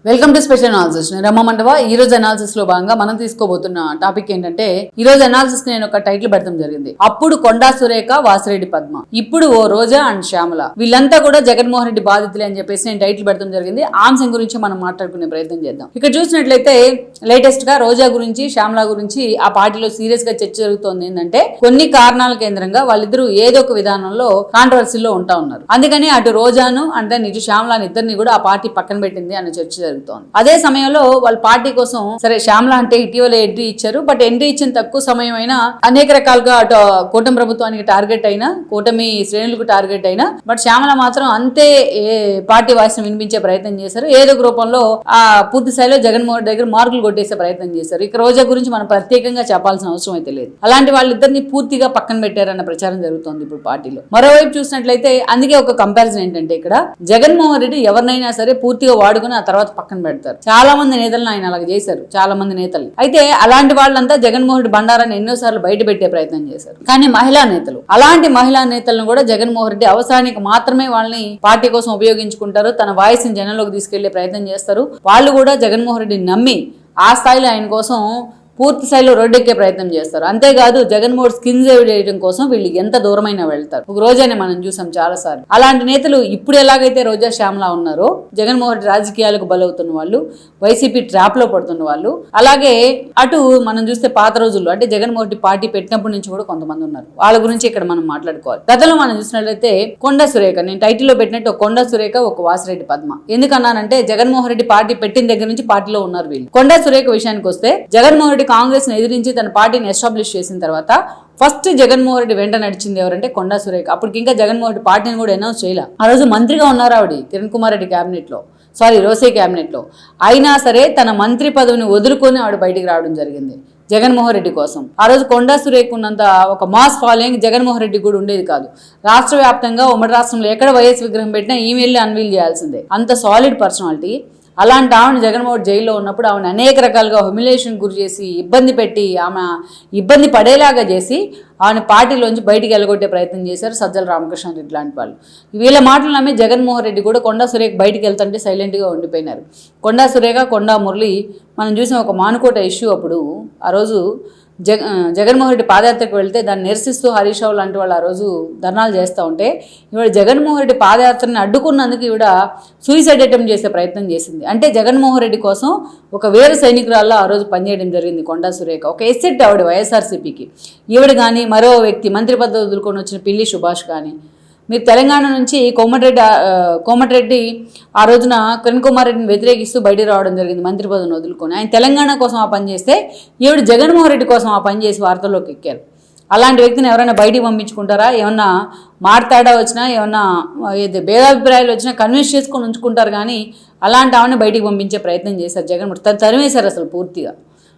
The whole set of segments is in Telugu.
Welcome to special analysis. నేను రమ్మ మండవ. ఈ రోజు అనాలిసిస్ లో భాగంగా మనం తీసుకోబోతున్న టాపిక్ ఏంటంటే, ఈ రోజు అనాలిసిస్ నేను ఒక టైటిల్ పెడతాం జరిగింది. అప్పుడు కొండా సురేఖ, వాసిరెడ్డి పద్మ, ఇప్పుడు ఓ రోజా అండ్ శ్యామల, వీళ్ళంతా కూడా జగన్మోహన్ రెడ్డి బాధితులే అని చెప్పేసి నేను టైటిల్ పెడతాం జరిగింది. ఆ అంశం గురించి మనం మాట్లాడుకునే ప్రయత్నం చేద్దాం. ఇక్కడ చూసినట్లయితే లేటెస్ట్ గా రోజా గురించి, శ్యామల గురించి ఆ పార్టీలో సీరియస్ గా చర్చ జరుగుతోంది. ఏంటంటే కొన్ని కారణాల కేంద్రంగా వాళ్ళిద్దరూ ఏదో ఒక విధానంలో కాంట్రవర్సీలో ఉంటా ఉన్నారు. అందుకని అటు రోజాను అంటే ఇటు శ్యామల ఇద్దరిని కూడా ఆ పార్టీ పక్కన పెట్టింది అనే చర్చ జరుగుతోంది. అదే సమయంలో వాళ్ళ పార్టీ కోసం సరే శ్యామల అంటే ఇటీవల ఎంట్రీ ఇచ్చారు. బట్ ఎంట్రీ ఇచ్చిన తక్కువ సమయం అయినా అనేక రకాలుగా అటు కూటమి ప్రభుత్వానికి టార్గెట్ అయినా, కూటమి శ్రేణులకు టార్గెట్ అయినా, బట్ శ్యామల మాత్రం అంతే పార్టీ వాయిస్ వినిపించే ప్రయత్నం చేశారు. ఏదో ఒక రూపంలో ఆ పూర్తి స్థాయిలో జగన్మోహన్ దగ్గర మార్కులు కొట్టేసే ప్రయత్నం చేశారు. ఇక రోజా గురించి మనం ప్రత్యేకంగా చెప్పాల్సిన అవసరం అయితే లేదు. అలాంటి వాళ్ళిద్దరిని పూర్తిగా పక్కన పెట్టారన్న ప్రచారం జరుగుతోంది ఇప్పుడు పార్టీలో. మరోవైపు చూసినట్లయితే అందుకే ఒక కంపారిజన్ ఏంటంటే, ఇక్కడ జగన్మోహన్ రెడ్డి ఎవరినైనా సరే పూర్తిగా వాడుకుని ఆ తర్వాత పక్కన పెడతారు. చాలా మంది నేతలను ఆయన అలాగ చేశారు. చాలా మంది నేతలు అయితే అలాంటి వాళ్ళంతా జగన్మోహన్ రెడ్డి బండారాన్ని ఎన్నోసార్లు బయట పెట్టే ప్రయత్నం చేశారు. కానీ మహిళా నేతలు, అలాంటి మహిళా నేతలను కూడా జగన్మోహన్ రెడ్డి అవసరానికి మాత్రమే వాళ్ళని పార్టీ కోసం ఉపయోగించుకుంటారు. తన వాయిస్ ని జనంలోకి తీసుకెళ్లే ప్రయత్నం చేస్తారు. వాళ్ళు కూడా జగన్మోహన్ రెడ్డిని నమ్మి ఆ స్థాయిలో ఆయన కోసం పూర్తి స్థాయిలో రోడ్డెక్కే ప్రయత్నం చేస్తారు. అంతేకాదు జగన్మోహన్ స్కిన్ సేవ్ చేయడం కోసం వీళ్ళు ఎంత దూరమైనా వెళ్తారు. ఒక రోజానే మనం చూసాం చాలా సార్లు. అలాంటి నేతలు ఇప్పుడు ఎలాగైతే రోజా శ్యామల ఉన్నారో, జగన్మోహన్ రెడ్డి రాజకీయాలకు బలవుతున్న వాళ్ళు, వైసీపీ ట్రాప్ లో పడుతున్న వాళ్ళు, అలాగే అటు మనం చూస్తే పాత రోజుల్లో అంటే జగన్మోహన్ రెడ్డి పార్టీ పెట్టినప్పటి నుంచి కూడా కొంతమంది ఉన్నారు. వాళ్ళ గురించి ఇక్కడ మనం మాట్లాడుకోవాలి. గతంలో మనం చూసినట్లయితే కొండా సురేఖ, నేను టైటిల్లో పెట్టినట్టు ఒక కొండా సురేఖ, ఒక వాసిరెడ్డి పద్మ. ఎందుకన్నానంటే జగన్మోహన్ రెడ్డి పార్టీ పెట్టిన దగ్గర నుంచి పార్టీలో ఉన్నారు వీళ్ళు. కొండా సురేఖ విషయానికి వస్తే, జగన్మోహన్ రెడ్డి కాంగ్రెస్ ని ఎదిరించి తన పార్టీని ఎస్టాబ్లిష్ చేసిన తర్వాత ఫస్ట్ జగన్మోహన్ రెడ్డి వెంట నడిచింది ఎవరంటే కొండా సురేఖ. అప్పటికి ఇంకా జగన్మోహన్ రెడ్డి పార్టీని కూడా అనౌన్స్ చేయాల. ఆ రోజు మంత్రిగా ఉన్నారు ఆవిడ కిరణ్ కుమార్ రెడ్డి క్యాబినెట్ లో, రోసే క్యాబినెట్ లో. అయినా సరే తన మంత్రి పదవిని వదులుకొని ఆవిడ బయటికి రావడం జరిగింది జగన్మోహన్ రెడ్డి కోసం. ఆ రోజు కొండా సురేఖ ఉన్నంత ఒక మాస్ ఫాలోయింగ్ జగన్మోహన్ రెడ్డి కూడా ఉండేది కాదు. రాష్ట్ర వ్యాప్తంగా ఉమ్మడి రాష్ట్రంలో ఎక్కడ వైఎస్ విగ్రహం పెట్టినా ఈమెయిల్ అన్వీల్ చేయాల్సిందే, అంత సాలిడ్ పర్సనాలిటీ. అలాంటి ఆవిడ జగన్మోహన్ జైల్లో ఉన్నప్పుడు ఆమెను అనేక రకాలుగా హ్యూమిలేషన్ గురి చేసి, ఇబ్బంది పెట్టి, ఆమె ఇబ్బంది పడేలాగా చేసి ఆమె పార్టీలోంచి బయటికి వెళ్ళగొట్టే ప్రయత్నం చేశారు సజ్జల రామకృష్ణారెడ్డి లాంటి వాళ్ళు. వీళ్ళ మాటలు నమ్మి జగన్మోహన్ రెడ్డి కూడా కొండా సురేఖ బయటికి వెళ్తుంటే సైలెంట్గా ఉండిపోయినారు. కొండా సురేఖ, కొండా మురళి మనం చూసిన ఒక మానుకోట ఇష్యూ అప్పుడు ఆ రోజు జగన్మోహన్ రెడ్డి పాదయాత్రకు వెళ్తే దాన్ని నిరసిస్తూ హరీష్ రావు లాంటి వాళ్ళు ఆ రోజు ధర్నాలు చేస్తూ ఉంటే, ఈవిడ జగన్మోహన్ రెడ్డి పాదయాత్రని అడ్డుకున్నందుకు ఈవిడ సూసైడ్ అటెంప్ట్ చేసే ప్రయత్నం చేసింది. అంటే జగన్మోహన్ రెడ్డి కోసం ఒక వీర సైనికురాల్లో ఆ రోజు పనిచేయడం జరిగింది కొండా సురేఖ. ఒక ఎసెట్ ఆవిడ వైఎస్ఆర్సీపీకి. ఈవిడ కానీ మరో వ్యక్తి మంత్రి పదవి వదులుకొని వచ్చిన పిల్లి సుభాష్ కానీ, మీరు తెలంగాణ నుంచి కోమటిరెడ్డి ఆ రోజున కిరణ్ కుమార్ రెడ్డిని వ్యతిరేకిస్తూ బయట రావడం జరిగింది మంత్రి పదవిని వదులుకొని. ఆయన తెలంగాణ కోసం ఆ పని చేస్తే ఈవిడ జగన్మోహన్ రెడ్డి కోసం ఆ పని చేసి వార్తల్లోకి ఎక్కారు. అలాంటి వ్యక్తిని ఎవరైనా బయటికి పంపించుకుంటారా? ఏమన్నా మాట్లాడా వచ్చినా, ఏమన్నా భేదాభిప్రాయాలు వచ్చినా కన్విన్స్ చేసుకొని ఉంచుకుంటారు. కానీ అలాంటి ఆమెను బయటికి పంపించే ప్రయత్నం చేశారు జగన్మోహన్. తరిమేశారు అసలు పూర్తిగా.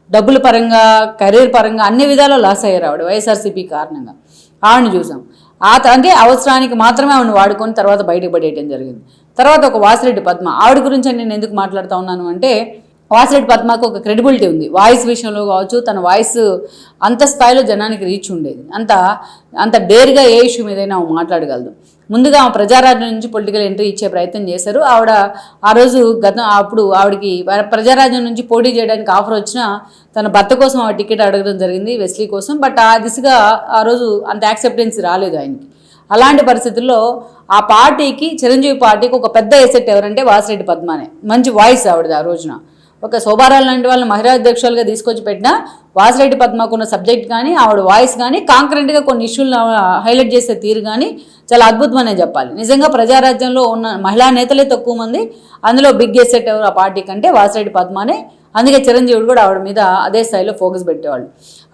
డబ్బుల పరంగా, కెరీర్ పరంగా అన్ని విధాలు లాస్ అయ్యారు ఆవిడ వైఎస్ఆర్సీపీ కారణంగా. ఆవిడని చూసాం. అంటే అవసరానికి మాత్రమే ఆవిడని వాడుకొని తర్వాత బయటకు పడేయడం జరిగింది. తర్వాత ఒక వాసిరెడ్డి పద్మ, ఆవిడ గురించి నేను ఎందుకు మాట్లాడుతూ ఉన్నాను అంటే, వాసిరెడ్డి పద్మకు ఒక క్రెడిబిలిటీ ఉంది వాయిస్ విషయంలో కావచ్చు. తన వాయిస్ అంత స్థాయిలో జనానికి రీచ్ ఉండేది. అంత డేర్గా ఏ ఇష్యూ మీదైనా మాట్లాడగలదు. ముందుగా ఆమె ప్రజారాజ్యం నుంచి పొలిటికల్ ఎంట్రీ ఇచ్చే ప్రయత్నం చేశారు. ఆవిడ ఆ రోజు అప్పుడు ఆవిడకి ప్రజారాజ్యం నుంచి పోటీ చేయడానికి ఆఫర్ వచ్చినా తన భర్త కోసం ఆవిడ టికెట్ అడగడం జరిగింది, వెస్లీ కోసం. బట్ ఆ దిశగా ఆ రోజు అంత యాక్సెప్టెన్స్ రాలేదు ఆయనకి. అలాంటి పరిస్థితుల్లో ఆ పార్టీకి, చిరంజీవి పార్టీకి ఒక పెద్ద ఎసెట్ ఎవరంటే వాసిరెడ్డి పద్మనే. మంచి వాయిస్ ఆవిడది. ఆ రోజున ఒక శోభారాలు లాంటి వాళ్ళని మహిళా అధ్యక్షులుగా తీసుకొచ్చి పెట్టినా వాసిరెడ్డి పద్మకున్న సబ్జెక్ట్ కానీ, ఆవిడ వాయిస్ కానీ, కాంకరెంట్గా కొన్ని ఇష్యూలను హైలైట్ చేసే తీరు కానీ చాలా అద్భుతమనే చెప్పాలి. నిజంగా ప్రజారాజ్యంలో ఉన్న మహిళా నేతలే తక్కువ మంది, అందులో బిగ్ ఎసెట్ ఎవరు ఆ పార్టీ కంటే వాసిరెడ్డి పద్మనే. అందుకే చిరంజీవుడు కూడా ఆవిడ మీద అదే స్థాయిలో ఫోకస్ పెట్టేవాళ్ళు.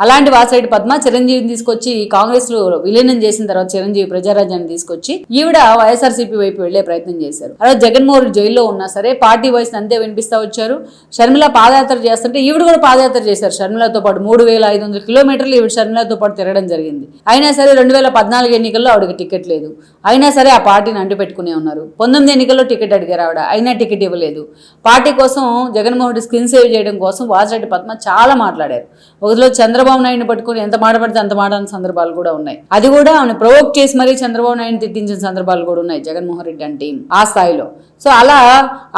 అలాంటి వాసిరెడ్డి పద్మ చిరంజీవిని తీసుకొచ్చి కాంగ్రెస్లో విలీనం చేసిన తర్వాత చిరంజీవి ప్రజారాజ్యాన్ని తీసుకొచ్చి ఈవిడ వైఎస్ఆర్సీపీ వైపు వెళ్లే ప్రయత్నం చేశారు. అలా జగన్మోహన్ రెడ్డి జైల్లో ఉన్నా సరే పార్టీ వాయిస్ అంతే వినిపిస్తూ వచ్చారు. షర్మిల పాదయాత్ర చేస్తుంటే ఈవిడ కూడా పాదయాత్ర చేశారు షర్మిలతో పాటు. 3500 కిలోమీటర్లు ఈవిడ షర్మిలతో పాటు తిరగడం జరిగింది. అయినా సరే 2014 ఎన్నికల్లో ఆవిడకి టికెట్ లేదు. అయినా సరే ఆ పార్టీని అంటుపెట్టుకునే ఉన్నారు. 19 ఎన్నికల్లో టికెట్ అడిగారు ఆవిడ, అయినా టికెట్ ఇవ్వలేదు. పార్టీ కోసం జగన్మోహన్ రెడ్డి స్కిన్ సేవ్ చేయడం కోసం వాసిరెడ్డి పద్మ చాలా మాట్లాడారు. ఒకటిలో చంద్రబాబు నాయుడిని పట్టుకుని ఎంత మాట పడితే అంత మాట అన్న సందర్భాలు కూడా ఉన్నాయి. అది కూడా ఆమెను ప్రొవోక్ చేసి మరీ చంద్రబాబు నాయుడిని తిట్టించిన సందర్భాలు కూడా ఉన్నాయి జగన్మోహన్ రెడ్డి అంటే ఆ స్థాయిలో. సో అలా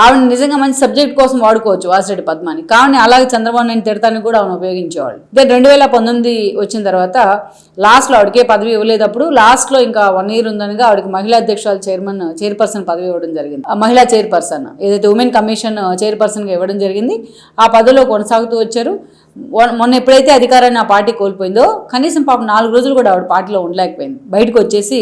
ఆవిడ నిజంగా మంచి సబ్జెక్ట్ కోసం వాడుకోవచ్చు వాసిరెడ్డి పద్మని. కానీ అలాగే చంద్రబాబు నాయుడు తిడతానికి కూడా ఆవిడ ఉపయోగించేవాళ్ళు. దెన్ 2019 వచ్చిన తర్వాత లాస్ట్లో ఆవిడకే పదవి ఇవ్వలేదప్పుడు లాస్ట్లో ఇంకా 1 year ఉందనగా ఆవిడకి మహిళా అధ్యక్షురాలు చైర్పర్సన్ పదవి ఇవ్వడం జరిగింది. మహిళా చైర్పర్సన్ ఏదైతే ఉమెన్ కమిషన్ చైర్పర్సన్గా ఇవ్వడం జరిగింది. ఆ పదవిలో కొనసాగుతూ వచ్చారు. మొన్న ఎప్పుడైతే అధికారాన్ని ఆ పార్టీ కోల్పోయిందో కనీసం పాపం 4 రోజులు కూడా ఆవిడ పార్టీలో ఉండలేకపోయింది. బయటకు వచ్చేసి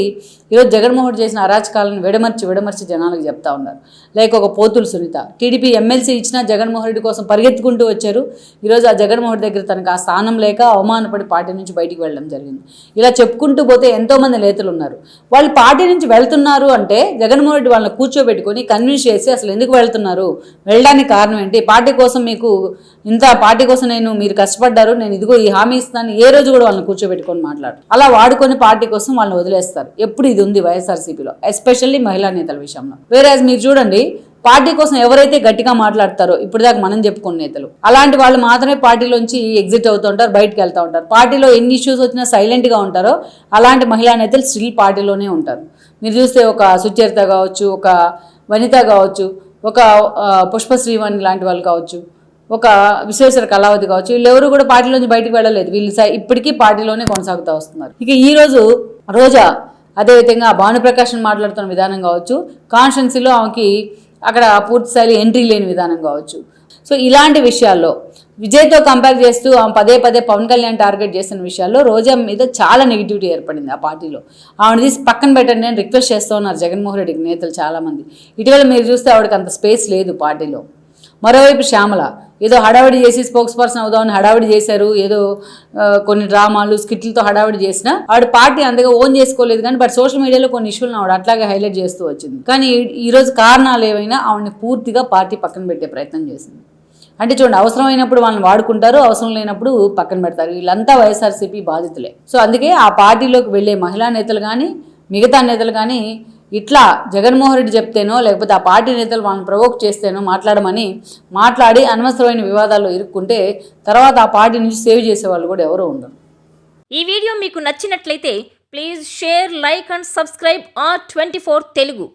ఈరోజు జగన్మోహన్ రెడ్డి చేసిన అరాచకాలను విడమర్చి జనాలకు చెప్తా ఉన్నారు. లైక్ ఒక పోతులు సునీత టీడీపీ ఎమ్మెల్సీ ఇచ్చినా జగన్మోహన్ రెడ్డి కోసం పరిగెత్తుకుంటూ వచ్చారు. ఈరోజు ఆ జగన్మోహన్ రెడ్డి దగ్గర తనకు ఆ స్థానం లేక అవమానపడి పార్టీ నుంచి బయటికి వెళ్ళడం జరిగింది. ఇలా చెప్పుకుంటూ పోతే ఎంతోమంది నేతలు ఉన్నారు. వాళ్ళు పార్టీ నుంచి వెళ్తున్నారు అంటే జగన్మోహన్ రెడ్డి వాళ్ళని కూర్చోబెట్టుకొని కన్విన్స్ చేసి అసలు ఎందుకు వెళ్తున్నారు, వెళ్ళడానికి కారణం ఏంటి, పార్టీ కోసం మీకు పార్టీ కోసం మీరు కష్టపడ్డారు, నేను ఇదిగో ఈ హామీ ఇస్తాను, ఏ రోజు కూడా వాళ్ళని కూర్చోబెట్టుకొని మాట్లాడు. అలా వాడుకొని పార్టీ కోసం వాళ్ళని వదిలేస్తారు. ఎప్పుడు ఇది ఉంది వైఎస్ఆర్సీపీలో, ఎస్పెషల్లీ మహిళా నేతల విషయంలో. వేరే మీరు చూడండి, పార్టీ కోసం ఎవరైతే గట్టిగా మాట్లాడతారో ఇప్పుడు దాకా మనం చెప్పుకున్న నేతలు, అలాంటి వాళ్ళు మాత్రమే పార్టీలోంచి ఎగ్జిట్ అవుతూ ఉంటారు, బయటకు వెళ్తూ ఉంటారు. పార్టీలో ఎన్ని ఇష్యూస్ వచ్చినా సైలెంట్గా ఉంటారో అలాంటి మహిళా నేతలు స్టిల్ పార్టీలోనే ఉంటారు. మీరు చూస్తే ఒక సుచరిత కావచ్చు, ఒక వనిత కావచ్చు, ఒక పుష్పశ్రీవాణి లాంటి వాళ్ళు కావచ్చు, ఒక విశ్వేశ్వర కళావతి కావచ్చు, వీళ్ళెవరు కూడా పార్టీలోంచి బయటకు వెళ్ళలేదు. వీళ్ళు ఇప్పటికీ పార్టీలోనే కొనసాగుతూ వస్తున్నారు. ఇక ఈరోజు రోజా అదేవిధంగా భానుప్రకాష్ని మాట్లాడుతున్న విధానం కావచ్చు, కాన్స్టిట్యున్సీలో ఆమెకి అక్కడ పూర్తి స్థాయిలో ఎంట్రీ లేని విధానం కావచ్చు. సో ఇలాంటి విషయాల్లో విజయ్తో కంపేర్ చేస్తూ ఆమె పదే పవన్ కళ్యాణ్ టార్గెట్ చేసిన విషయాల్లో రోజా మీద చాలా నెగిటివిటీ ఏర్పడింది ఆ పార్టీలో. ఆవిడ తీసి పక్కన పెట్టండి నేను రిక్వెస్ట్ చేస్తూ ఉన్నారు జగన్మోహన్ రెడ్డికి నేతలు చాలామంది. ఇటీవల మీరు చూస్తే ఆవిడకి అంత స్పేస్ లేదు పార్టీలో. మరోవైపు శ్యామల ఏదో హడావిడి చేసి స్పోక్స్ పర్సన్ అవుదామని హడావిడి చేశారు, ఏదో కొన్ని డ్రామాలు స్కిట్లతో హడావిడి చేసినా ఆవిడ పార్టీ అంతగా ఓన్ చేసుకోలేదు. కానీ బట్ సోషల్ మీడియాలో కొన్ని ఇష్యూలను ఆవిడ అట్లాగే హైలైట్ చేస్తూ వచ్చింది. కానీ ఈరోజు కారణాలు ఏవైనా ఆవిడని పూర్తిగా పార్టీ పక్కన పెట్టే ప్రయత్నం చేసింది. అంటే చూడండి, అవసరమైనప్పుడు వాళ్ళని వాడుకుంటారు, అవసరం లేనప్పుడు పక్కన పెడతారు. వీళ్ళంతా వైఎస్ఆర్సీపీ బాధితులే. సో అందుకే ఆ పార్టీలోకి వెళ్ళే మహిళా నేతలు కానీ మిగతా నేతలు కానీ ఇట్లా జగన్మోహన్ రెడ్డి చెప్తేనో లేకపోతే ఆ పార్టీ నేతలు వాళ్ళని ప్రవోక్ చేస్తేనో మాట్లాడి అనవసరమైన వివాదాల్లో ఇరుక్కుంటే తర్వాత ఆ పార్టీ నుంచి సేవ్ చేసే వాళ్ళు కూడా ఎవరో ఉండరు. ఈ వీడియో మీకు నచ్చినట్లయితే please share, like and subscribe R24 Telugu.